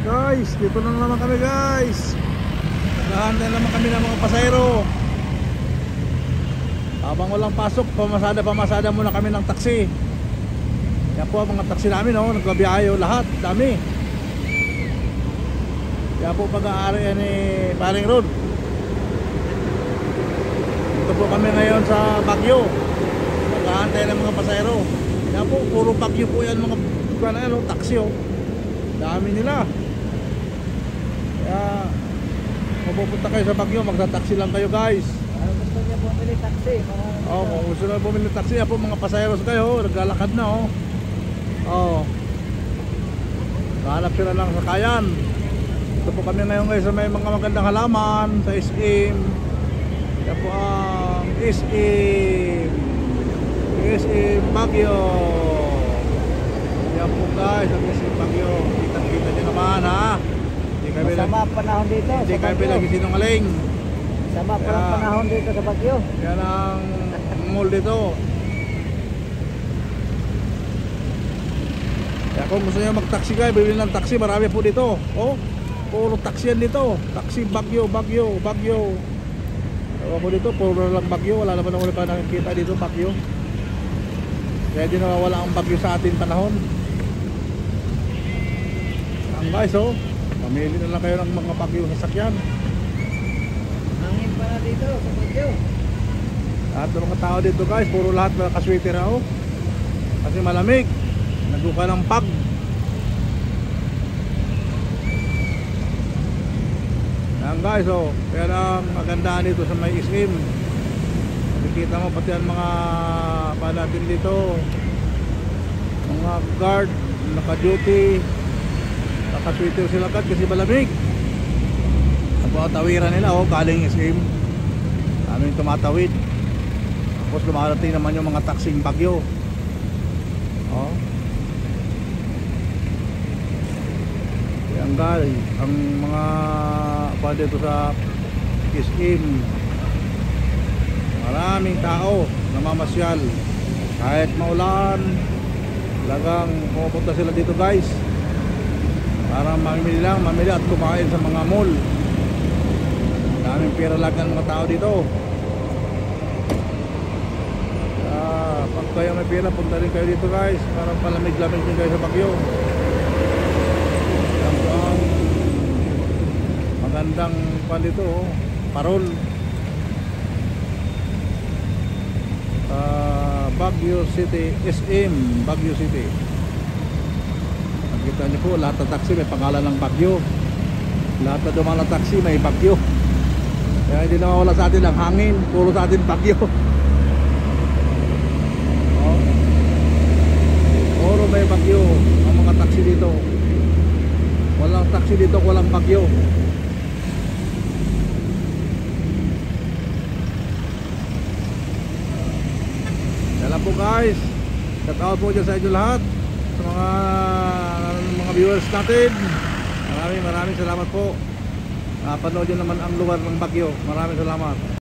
Guys, dito na naman kami guys. Naghahantay naman kami ng mga pasahero. Habang walang pasok, pamasada muna kami ng taxi. Yan po ang mga taxi namin, oh, nagbabiyahe lahat, dami. Yan po pag-aari ni Paring Road. Ito po kami ngayon sa Baguio. Naghahantay ng mga pasahero. Yan po, puro Baguio po yan mga taxi, oh. Dami nila. Kaya mapupunta kayo sa Baguio, magsa-taxi lang kayo guys. Gusto niya bumili taxi? Kung gusto na bumili taxi, yan po mga pasaheros kayo, naglalakad na, oh. Hanap sila ng sakayan. Ito po kami ngayon guys sa may mga magandang halaman sa SM. Yan po ang SM Baguio. Yan po guys ang SM Baguio. Kita nyo naman, ha. Masama panahon dito Hindi sa kayo Baguio. lagi sinungaling. Masama panahon dito sa Baguio. Yan ang mall dito. Kaya kung gusto nyo mag-taxi kayo, bibili ng taxi, marami po dito. Oh, puro taxi yan dito. Taxi Baguio. Ewan ko dito, puro lang Baguio. Wala naman ako pa nakikita dito, Baguio. Kaya di nawawala ang Baguio sa ating panahon. Ang guys, oh, mamili na lang kayo ng mga Baguio sasakyan. Hangin pa na dito sa Baguio. Lahat ng mga tao dito guys, puro lahat nakasweater, oh. Kasi malamig. Nagbuka ng pag. Yan guys, oh. Kaya ang magandaan dito sa may SM. Nakikita mo pati ang mga panatin dito. Mga guard, naka-duty. Naka-sweater sila agad kasi malamig. Ang tawiran nila, oh, galing SM. Aming tumatawid. Tapos lumarating naman yung mga taxing Baguio. Oh. Yan guys, ang mga pa dito sa SM, maraming tao namamasyal kahit maulan, talagang pumupunta sila dito guys para mamili at kumain sa mga mall. Daming pera lang ng mga tao dito. Pag kayo may pera, punta rin kayo dito guys para palamig-lamig din kayo sa Baguio. Magandang pan dito, oh. Parol. Baguio City, SM Baguio City. Nakita niyo po, lahat ng taxi may pangalan ng Baguio. Lahat na dumaan ng taxi may Baguio. Kaya hindi na mawala sa atin ang hangin, puro sa atin Baguio. Oh. Puro may Baguio ang mga taxi dito. Walang taxi dito, walang Baguio. Yan lang po guys. Shout out po dyan sa inyo lahat, sa mga viewers natin. Maraming salamat po. Napanood nyo naman ang lugar ng Baguio. Maraming salamat.